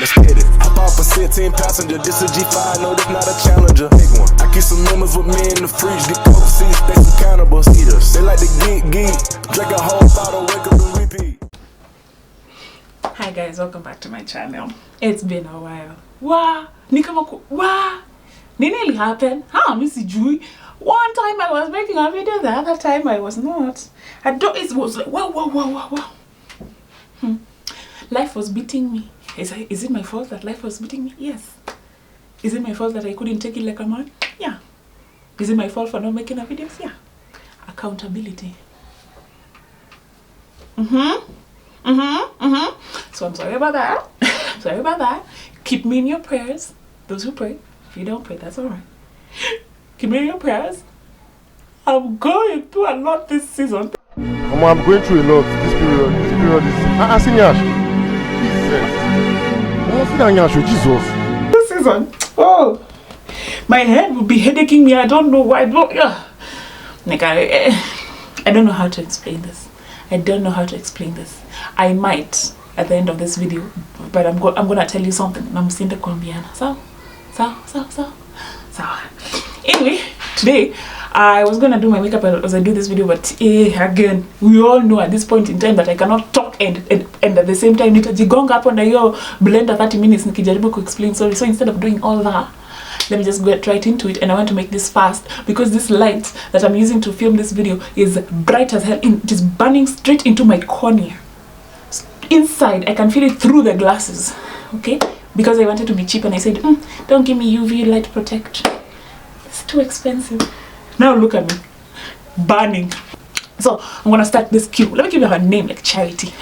Let's get it. Hop off a 10 passenger. This a G5, no, this not a Challenger. Big one. I keep some members with me in the fridge. Get cold seats, they some cannibals. Eaters. They like to geek. Drink a whole bottle, wake up and repeat. Hi guys, welcome back to my channel. It's been a while. Wow, Nini happened? Missy Jui. One time I was making a video, the other time I was not. It was like wow. Life was beating me. Is it my fault that life was beating me? Yes. Is it my fault that I couldn't take it like a man? Yeah. Is it my fault for not making a videos? Yeah. Accountability. So I'm sorry about that. Keep me in your prayers. Those who pray. If you don't pray, that's alright. Keep me in your prayers. I'm going through a lot this season. I'm going through a lot this period. This period is Jesus. This season. Oh, my head will be headaching me. I don't know why. Like I don't know how to explain this. I might at the end of this video, but I'm gonna tell you something. So. Anyway, today I was gonna do my makeup as I do this video, but again, we all know at this point in time that I cannot talk and at the same time nitajigonga hapo na hiyo blender 30 minutes nikijaribu to explain. So instead of doing all that, let me just get right into it. And I want to make this fast because this light that I'm using to film this video is bright as hell. It is burning straight into my cornea. Inside, I can feel it through the glasses. Okay? Because I wanted to be cheap and I said, don't give me UV light protection. It's too expensive. Now look at me. Burning. So I'm gonna start this cute. Let me give you her name, like Charity.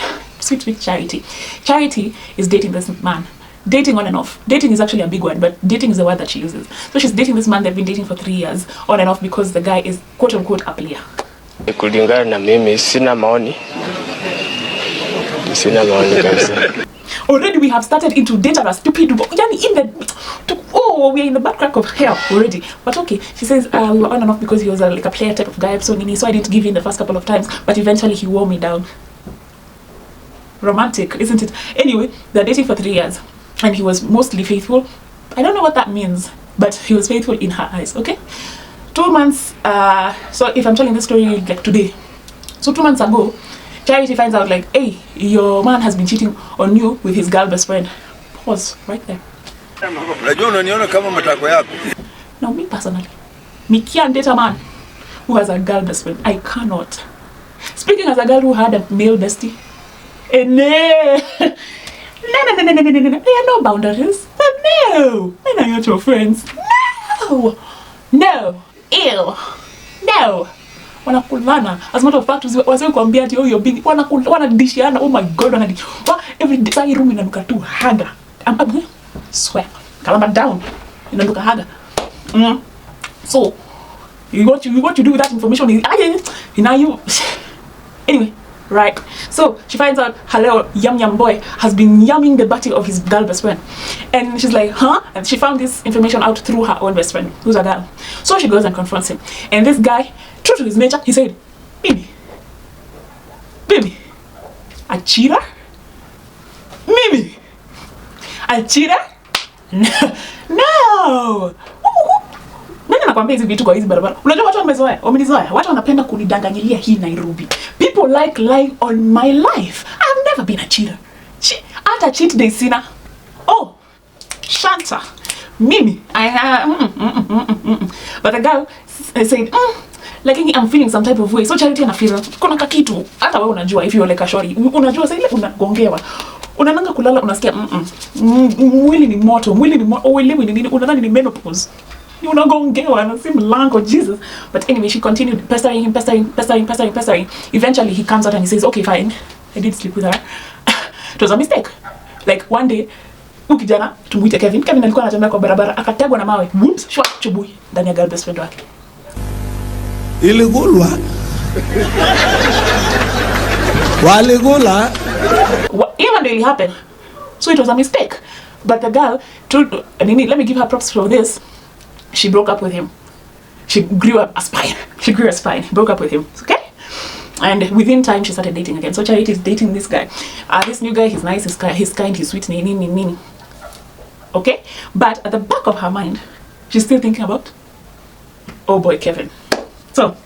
Sweet Charity. Charity is dating this man. Dating on and off. Dating is actually a big word, but dating is the word that she uses. So she's dating this man. They've been dating for 3 years on and off because the guy is quote unquote a player. Kulingana na mimi sina maoni kabisa. Already we have started into data as stupid. We're in the back crack of hell already. But okay, she says we were on and off because he was like a player type of guy. So I didn't give in the first couple of times, but eventually he wore me down. Romantic, isn't it? Anyway, they're dating for 3 years. And he was mostly faithful. I don't know what that means, but he was faithful in her eyes, okay? 2 months, so if I'm telling this story like today. So 2 months ago, Charity finds out like, hey, your man has been cheating on you with his girl best friend. Pause, right there. Now me personally, me can't date a man who has a girl best friend. I cannot. Speaking as a girl who had a male bestie, No. There are no boundaries. No. Men are not your friends. No. Ew. No. Wanakulana. As a matter of fact, wase kuambia ati you're big. Wanadishiana. Oh my god, every day sai room inanuka tu haga. Swear. Kalamba down. Inanuka haga. So, what you do with that information is you. Anyway. Right, so she finds out her yum boy has been yumming the body of his girl best friend, and she's like, huh? And she found this information out through her own best friend, who's a girl. So she goes and confronts him, and this guy, true to his nature, he said, baby, a cheater? Mimi, a cheater? No. Nani anakuambia hizi vitu kwa hizi barabara? Unajua watu wamenizoea. Watu wanapenda kunidanganyilia hii Nairobi. People like lying on my life. I've never been a cheater. Hata cheat day sina. Oh, Shanta. Mimi. But the girl said, like I'm feeling some type of way. So Charity anafeel kuna kakitu. Hata wewe unajua if you like a shorty. Unajua sasa ile unagongewa. Unananga kulala unasikia mwili ni moto. Uelewi ni nini? Unadhani ni menopause. Unagongewa na si mlango, Jesus. But anyway, she continued pestering him. Eventually he comes out and he says, okay, fine, I did sleep with her. It was a mistake. Like one day ukijana tumuite Kevin alikuwa anatembea kwa barabara akategwa na mawe, whoops, shwa chubui ndani ya girl best friend wake. Iligulwa waligula. Even though it happened, so it was a mistake. But the girl told, let me give her props for this. She broke up with him. She grew a spine. Broke up with him. Okay? And within time, she started dating again. So Charity is dating this guy. This new guy, he's nice, he's kind, he's sweet, nini. okay? But at the back of her mind, she's still thinking about, oh boy, Kevin. So,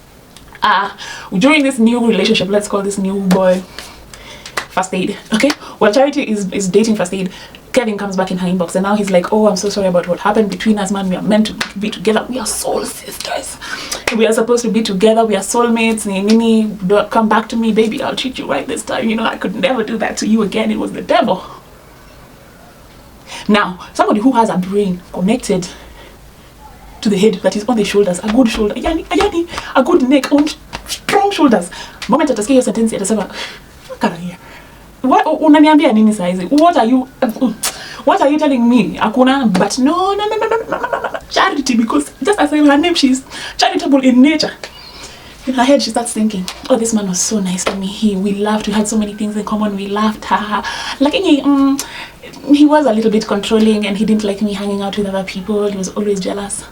during this new relationship, let's call this new boy First Aid, okay? While Charity is dating First Aid, Kevin comes back in her inbox and now he's like, oh, I'm so sorry about what happened between us, man. We are meant to be together. We are soul sisters. We are supposed to be together. We are soulmates. Nini, don't come back to me, baby. I'll treat you right this time. You know, I could never do that to you again. It was the devil. Now, somebody who has a brain connected to the head that is on the shoulders, a good shoulder, ayani, a good neck, on strong shoulders. Moment atasikia hiyo sentence atasema, "Kara here. Unaniambia nini saizi? What are you telling me? Akuna, but no. Charity, because just as her name, she's charitable in nature." In her head, she starts thinking, oh, this man was so nice to me. We laughed. We had so many things in common. We laughed. Like, he was a little bit controlling and he didn't like me hanging out with other people. He was always jealous.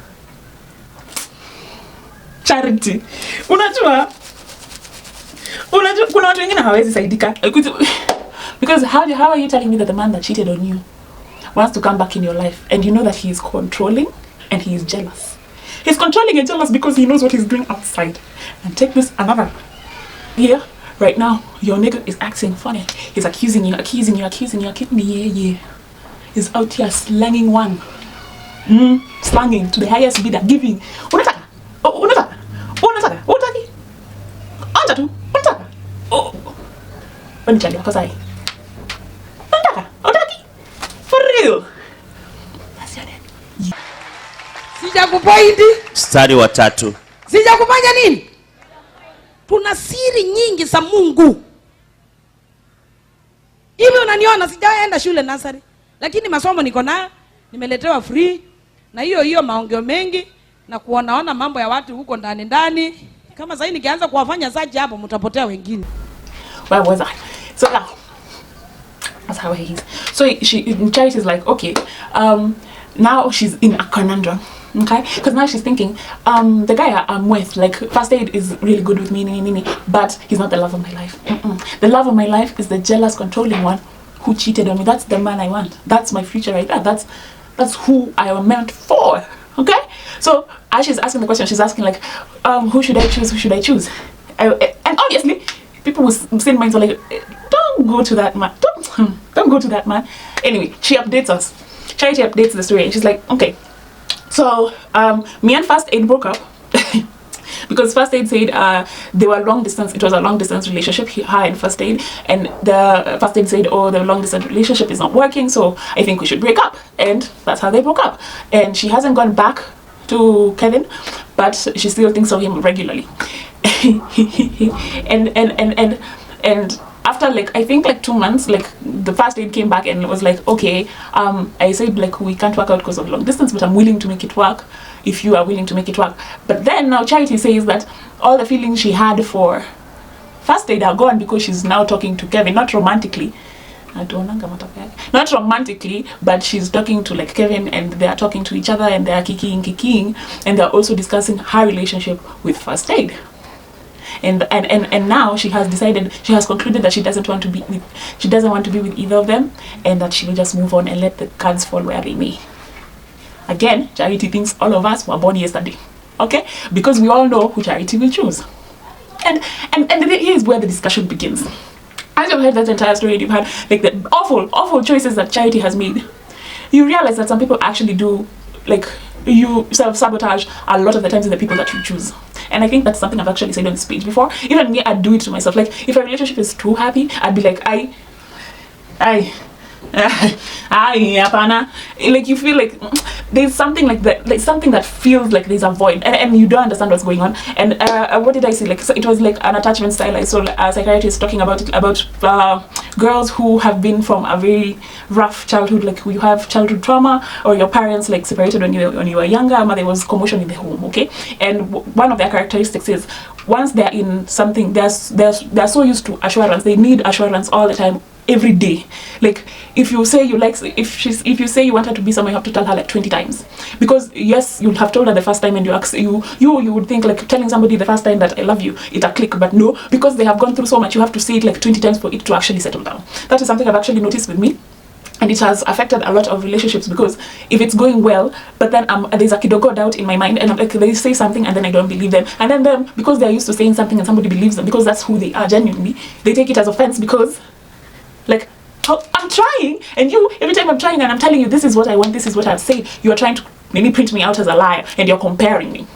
Charity. Unajua kuna watu wengine hawezi saidika. Because how are you telling me that the man that cheated on you wants to come back in your life and you know that he is controlling and he is jealous? He's controlling and jealous because he knows what he's doing outside. And take this another. Here, right now, your nigga is acting funny. He's accusing you. Yeah. He's out here slanging one. Slanging to the highest bidder, giving. Unataka. Utaki. Anta tu. Unataka. Oh. Wanichali wako sai. Unataka. Utaki. For real. That's your name. Sijakupointi. Mstari wa 3. Sijakufanya nini? Tuna siri nyingi za Mungu. Hivi unaniona sijaenda shule nasari, lakini masomo niko nayo, nimeletewa free na hiyo maongeo mengi na kuonaona mambo ya watu huko ndani. Kama sasa nikianza kuwafanya saji hapo mtapotea wengine. Where was I? So now, that's how he is. So Charity is like, okay, now she's in a conundrum. Okay, because now she's thinking, the guy I'm with, like, First Aid is really good with me, but he's not the love of my life. The love of my life is the jealous, controlling one who cheated on me. That's the man I want. That's my future right there. That's who I am meant for. Okay, so as she's asking the question, she's asking like, who should I choose? And obviously, people with same minds are like, don't go to that man. Don't go to that man. Anyway, she updates us. Charity updates the story, and she's like, okay. So, me and First Aid broke up because First Aid said they were long distance. It was a long distance relationship, her and First Aid, and the First Aid said, oh, the long distance relationship is not working, so I think we should break up. And that's how they broke up. And she hasn't gone back to Kevin, but she still thinks of him regularly. and after like I think like 2 months, like the First Aid came back and was like, okay, I said like we can't work out because of long distance, but I'm willing to make it work if you are willing to make it work. But then now Charity says that all the feelings she had for First Aid are gone because she's now talking to Kevin, not romantically, but she's talking to like Kevin, and they are talking to each other, and they are kicking, and they're also discussing her relationship with First Aid. And now she has concluded that she doesn't want to be with either of them, and that she will just move on and let the cards fall where they may. Again, Charity thinks all of us were born yesterday, okay? Because we all know who Charity will choose. And here's where the discussion begins. As you've heard that entire story, you've had like the awful choices that Charity has made. You realize that some people actually do, like, you self-sabotage a lot of the times in the people that you choose. And I think that's something I've actually said on this page before. Even me, I'd do it to myself. Like, if a relationship is too happy, I'd be like, apana. Like, you feel like there's something like that, like something that feels like there's a void, and you don't understand what's going on. And what did I say? Like, so it was like an attachment style. I saw a psychiatrist talking about it, about girls who have been from a very rough childhood, like you have childhood trauma, or your parents like separated when you were younger, or there was commotion in the home. Okay, and one of their characteristics is once they're in something, they're so used to assurance. They need assurance all the time, every day. Like, if you say you like, if you say you want her to be somewhere, you have to tell her like 20 times, because yes, you'll have told her the first time, and you would think like telling somebody the first time that I love you, it'll click, but no, because they have gone through so much, you have to say it like 20 times for it to actually settle down. That is something I've actually noticed with me. And it has affected a lot of relationships, because if it's going well, but then there's a kidogo doubt in my mind, and I'm like, they say something and then I don't believe them, and then them, because they're used to saying something and somebody believes them because that's who they are genuinely, they take it as offense, because like, oh, I'm trying, and you, every time I'm trying and I'm telling you this is what I want, this is what I've said, you're trying to maybe print me out as a liar, and you're comparing me.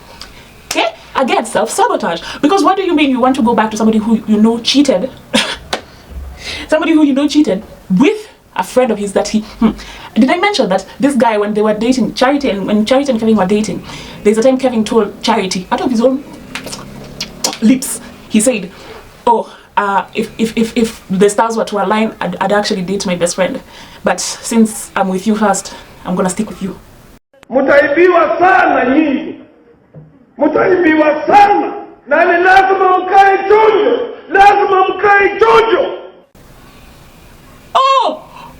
Okay? Again, self-sabotage. Because what do you mean you want to go back to somebody who you know cheated? Somebody who you know cheated with a friend of his that he... Did I mention that this guy, when they were dating, Charity, and when Charity and Kevin were dating, there's a time Kevin told Charity, out of his own lips, he said, oh, if the stars were to align, I'd actually date my best friend. But since I'm with you first, I'm gonna stick with you. Mutaibiwa sana nyinyi. Mutaibiwa sana. Na ni lazima mkae chonjo. Lazima mkae chonjo.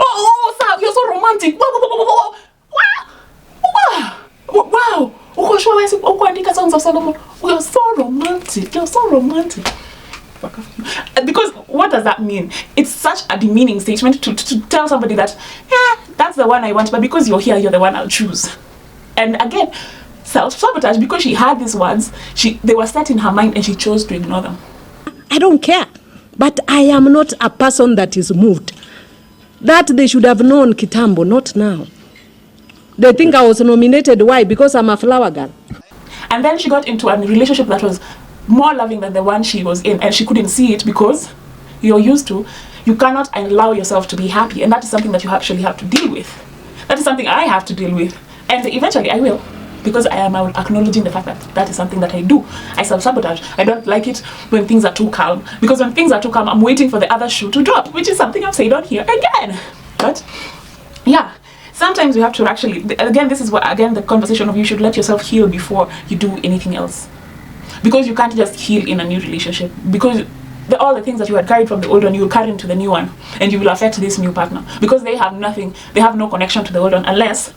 Oh, sir, you're so romantic. Wow. Uko songs of Solomon. You're so romantic. You're so romantic. Because what does that mean? It's such a demeaning statement to tell somebody that, yeah, that's the one I want, but because you're here, you're the one I'll choose. And again, self-sabotage, because she had these words, they were set in her mind and she chose to ignore them. I don't care, but I am not a person that is moved. That they should have known kitambo, not now. They think I was nominated. Why? Because I'm a flower girl. And then she got into a relationship that was more loving than the one she was in, and she couldn't see it because you cannot allow yourself to be happy, and that is something that you actually have to deal with. That is something I have to deal with, and eventually I will, because I am acknowledging the fact that that is something that I do. I self-sabotage. I don't like it when things are too calm, because when things are too calm, I'm waiting for the other shoe to drop, which is something I've said on here again. But yeah, sometimes you have to actually, again, this is what, again, the conversation of you should let yourself heal before you do anything else. Because you can't just heal in a new relationship, because all the things that you had carried from the old one, you will carry into the new one, and you will affect this new partner, because they have nothing, they have no connection to the old one, unless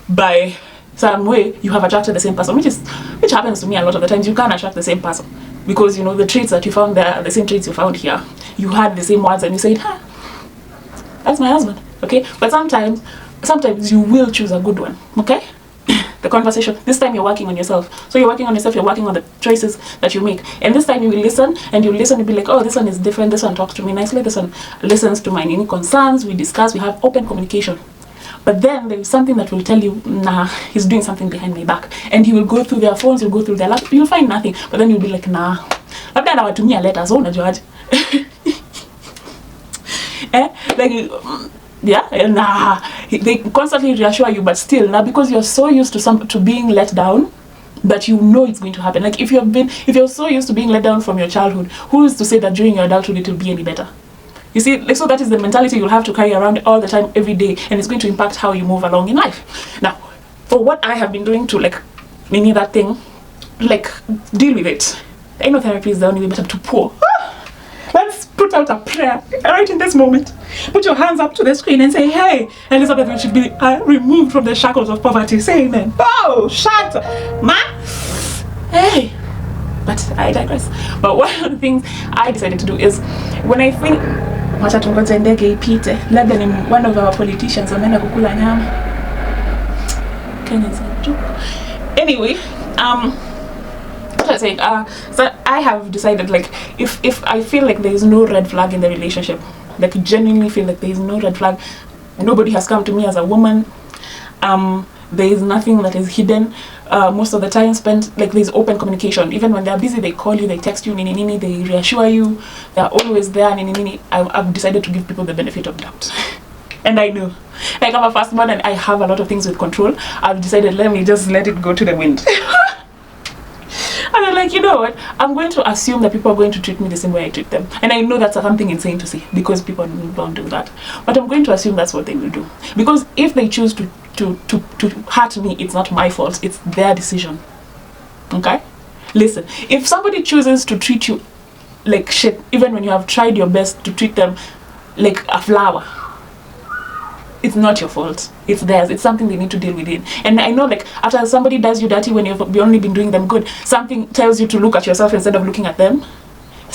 by some way you have attracted the same person, which happens to me a lot of the times. You can't attract the same person, because you know the traits that you found there are the same traits you found here. You had the same words and you said, that's my husband. Okay, but sometimes you will choose a good one. Okay, the conversation, this time you're working on yourself. So you're working on yourself, you're working on the choices that you make, and this time you will listen, and you listen and be like, oh, this one is different, this one talks to me nicely, this one listens to my concerns, we discuss, we have open communication. But then there is something that will tell you, nah, he's doing something behind my back, and he will go through their phones, he'll go through their laptop, you'll find nothing, but then you'll be like, nah, labda anawatumia letters, so unajua. Nah, they constantly reassure you, but still, now because you're so used to being let down, that you know it's going to happen. Like if you're so used to being let down from your childhood, who is to say that during your adulthood it will be any better? You see, like, so that is the mentality you'll have to carry around all the time, every day, and it's going to impact how you move along in life. Now, for what I have been doing to like meaning that thing, like deal with it. I know therapy is the only way better to pour. Let's put out a prayer right in this moment. Put your hands up to the screen and say, hey, Elizabeth, you should be removed from the shackles of poverty. Say amen. Oh, shut man. Hey. But I digress. But one of the things I decided to do is, when I think wacha tungoje ndege ipite, labda ni one of our politicians wameenda kukula nyama. Kenya is a joke. Anyway, what I saying, so I have decided, like, if I feel like there is no red flag in the relationship, like genuinely feel like there is no red flag, nobody has come to me as a woman, there is nothing that is hidden, most of the time spent, like, there's open communication. Even when they're busy, they call you, they text you, nini, they reassure you, they're always there, nini. I've decided to give people the benefit of doubt. And I know, like, I'm a firstborn and I have a lot of things with control. I've decided, let me just let it go to the wind. And I'm like, you know what, I'm going to assume that people are going to treat me the same way I treat them. And I know that's something insane to say, because people don't do that. But I'm going to assume that's what they will do. Because if they choose to hurt me, it's not my fault, it's their decision. Okay? Listen, if somebody chooses to treat you like shit, even when you have tried your best to treat them like a flower, it's not your fault, it's theirs. It's something they need to deal with it. And I know, like, after somebody does you dirty when you've only been doing them good, something tells you to look at yourself instead of looking at them.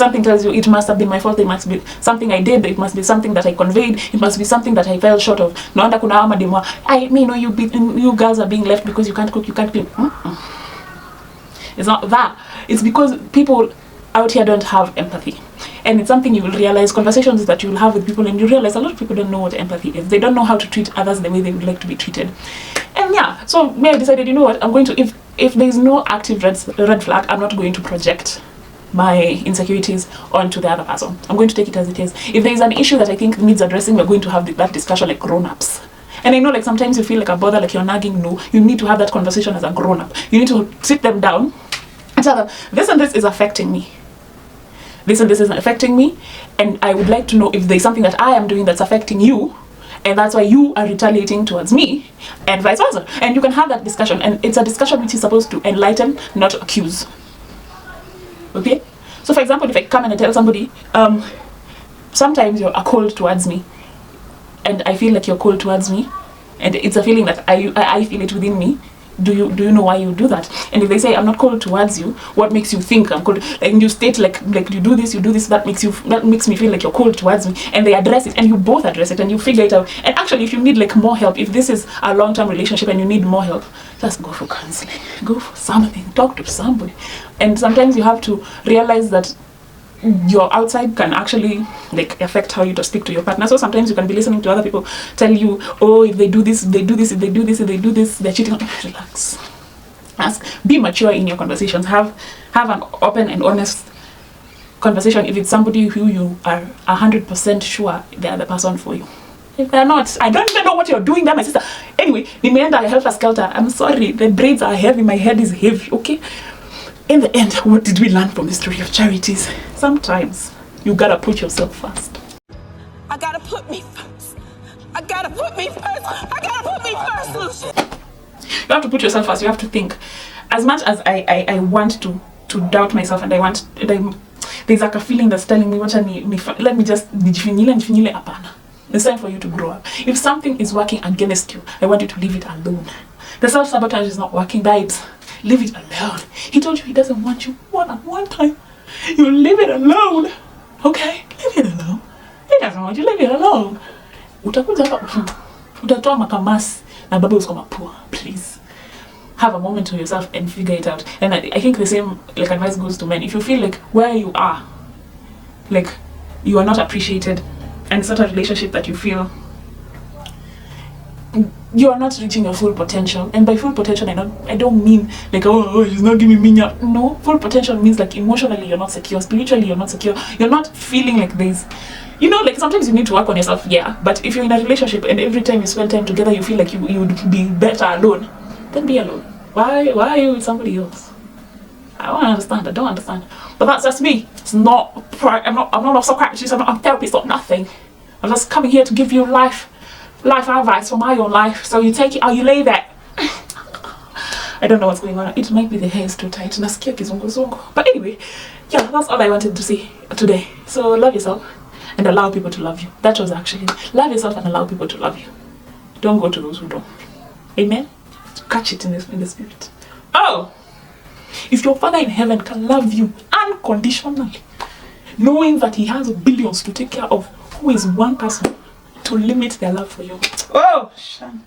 Something tells you it must have been my fault, it must be something I did, it must be something that I conveyed, it must be something that I fell short of. No wonder kuna ama demo, you girls are being left because you can't cook, you can't clean. It's not that. It's because people out here don't have empathy. And it's something you will realize, conversations that you will have with people, and you realize a lot of people don't know what empathy is. They don't know how to treat others the way they would like to be treated. And yeah, so I decided, you know what, I'm going to, if there's no active red flag, I'm not going to project my insecurities onto the other person. I'm going to take it as it is. If there's an issue that I think needs addressing, we're going to have that discussion like grown-ups. And I know like sometimes you feel like a bother, like you're nagging. No, you need to have that conversation as a grown-up. You need to sit them down and tell them, this and this is affecting me. This and this is affecting me, and I would like to know if there's something that I am doing that's affecting you, and that's why you are retaliating towards me, and vice versa. And you can have that discussion, and it's a discussion which is supposed to enlighten, not accuse. Okay? So for example, if I come and I tell somebody, sometimes you're cold towards me, and I feel like you're cold towards me, and it's a feeling that I feel it within me. Do you know why you do that? And if they say I'm not cold towards you, what makes you think I'm cold? Like you state like you do this, that makes me feel like you're cold towards me. And they address it, and you both address it, and you figure it out. And actually, if you need like more help, if this is a long-term relationship and you need more help, just go for counseling, go for something, talk to somebody. And sometimes you have to realize that your outside can actually like affect how you speak to your partner. So sometimes you can be listening to other people tell you, oh, if they do this, if they do this, if they do this, if they do this, they're cheating. Relax. Be mature in your conversations. Have an open and honest conversation if it's somebody who you are 100% sure they're the person for you. If they're not, I don't even know what you're doing there, my sister. Anyway, nimeenda helter skelter. I'm sorry, the braids are heavy, my head is heavy, okay? In the end, what did we learn from the story of Charities? Sometimes you gotta put yourself first. I gotta put me first. I gotta put me first. I gotta put me first, Lucia. You have to put yourself first. You have to think. As much as I want to doubt myself, and there's like a feeling that's telling me, let me just nijifinyile apana. It's time for you to grow up. If something is working against you, I want you to leave it alone. The self-sabotage is not working, babes. Leave it alone. He told you he doesn't want you one time. You leave it alone. Okay? Leave it alone. He doesn't want you, leave it alone. Utakuja hapa. Utatoa makamasi na baba usikoma poor. Please. Have a moment to yourself and figure it out. And I think the same like advice goes to men. If you feel like where you are, like you are not appreciated, and it's not a relationship that you feel you are not reaching your full potential. And by full potential, I don't mean like, oh, he's not giving me enough. No, full potential means like emotionally you're not secure, spiritually you're not secure, you're not feeling like this. You know, like sometimes you need to work on yourself, yeah. But if you're in a relationship and every time you spend time together you feel like you would be better alone, then be alone. Why are you with somebody else? I don't understand. I don't understand. But that's just me. It's not. I'm not a psychiatrist. I'm not a therapist or nothing. I'm just coming here to give you life advice for my own life. So you take it or you leave it. I don't know what's going on. It might be the hair is too tight. Nasikia kizunguzungu. But anyway, yeah, that's all I wanted to say today. So love yourself and allow people to love you. That was actually love yourself and allow people to love you. Don't go to those who don't. Amen. Catch it in the spirit. Oh, if your Father in heaven can love you unconditionally, knowing that he has billions to take care of, who is one person to limit their love for you? Oh, Shan.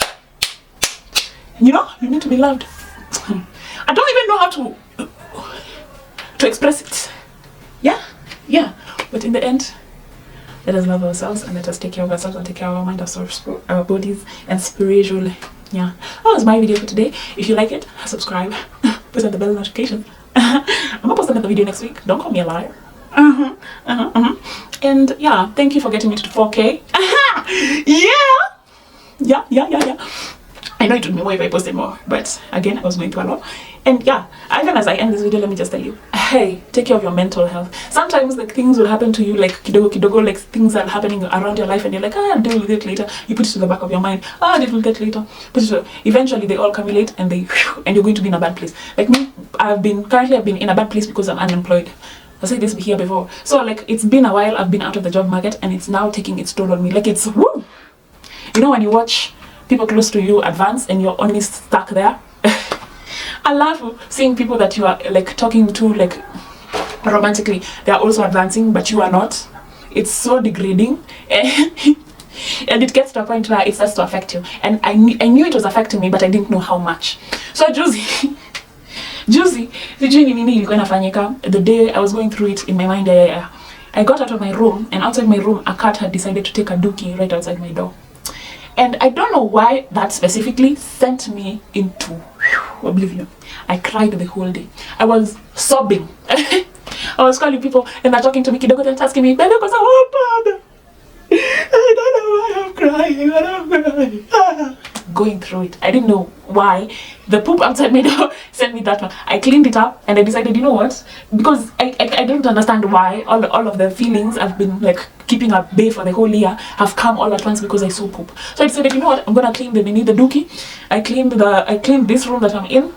You know, you need to be loved. I don't even know how to express it. Yeah. But in the end, let us love ourselves and let us take care of ourselves and take care of our mind, our bodies, and spiritually. Yeah, that was my video for today. If you like it, subscribe, put on the bell notification. I'm gonna post another video next week. Don't call me a liar. And yeah, thank you for getting me to 4K. Yeah. I know it would be more if I posted more, but again, I was going through a lot. And yeah, even as I end this video, let me just tell you, hey, take care of your mental health. Sometimes like things will happen to you, like kidogo, like things are happening around your life and you're like, I'll deal with it later. You put it to the back of your mind, it will get later. But eventually they all accumulate and you're going to be in a bad place. Like me, I've been in a bad place because I'm unemployed. I said this here before. So like it's been a while, I've been out of the job market and it's now taking its toll on me. Like it's woo! You know when you watch people close to you advance and you're only stuck there? I love seeing people that you are like talking to, like romantically, they are also advancing, but you are not. It's so degrading. And it gets to a point where it starts to affect you. And I knew it was affecting me, but I didn't know how much. So juicy, the day I was going through it in my mind, I got out of my room, and outside my room, a cat had decided to take a dookie right outside my door. And I don't know why that specifically sent me into oblivion. I cried the whole day. I was sobbing. I was calling people, and they're talking to me, kidogo, they're asking me, baby, because I'm bad. I don't know why I'm crying, but I'm crying. Going through it. I didn't know why. The poop outside my door sent me that one. I cleaned it up, and I decided, you know what? Because I didn't understand why all of the feelings I've been like keeping at bay for the whole year have come all at once because I saw poop. So I decided, you know what? I'm gonna clean the dookie. I cleaned this room that I'm in.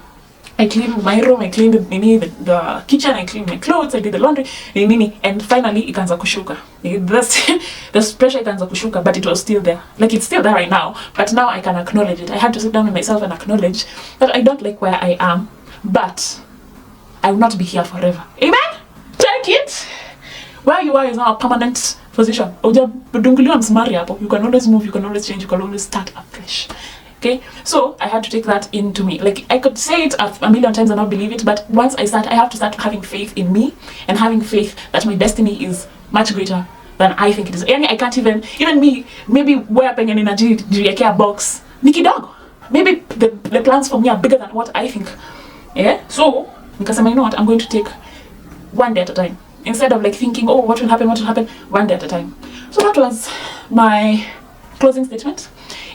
I cleaned my room, I cleaned the kitchen, I cleaned my clothes, I did the laundry, and finally ikaanza kushuka. The pressure ikaanza kushuka, but it was still there. Like, it's still there right now, but now I can acknowledge it. I had to sit down with myself and acknowledge that I don't like where I am, but I will not be here forever. Amen? Take it! Where you are is now a permanent position. You can always move, you can always change, you can always start afresh. Okay, so I had to take that into me. Like, I could say it a million times and not believe it, but once I have to start having faith in me and having faith that my destiny is much greater than I think it is. Yani, I can't even me, maybe where penye ninajiwekea box ni kidogo. Maybe the plans for me are bigger than what I think. Yeah, so nikasema, you know what, I'm going to take one day at a time. Instead of like thinking, oh, what will happen, one day at a time. So that was my closing statement.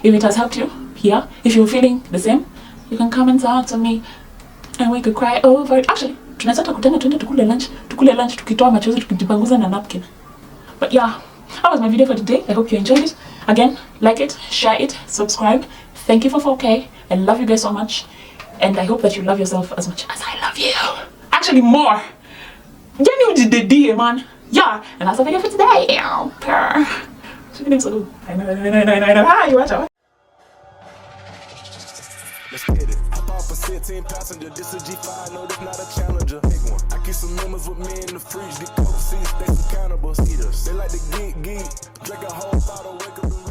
If it has helped you here, if you're feeling the same, you can come and talk to me and we could cry over it. Actually, tunaweza kukutana twende tukule lunch tukitoa machozi tukijipanguza na napkin. But yeah, that was my video for today. I hope you enjoyed it. Again, like it, share it, subscribe. Thank you for 4K. I love you guys so much, and I hope that you love yourself as much as I love you. Actually, more. You did the deal, man. Yeah, and that's the video for today. I know. Hi, you watch out. Let's get it. Hop off a 16 passenger. This is G5. No, this not a challenger. Big one. I keep some members with me in the fridge. Get cold seats. They some cannibals. Eaters. They like to geek. Drink a whole bottle. Wake up and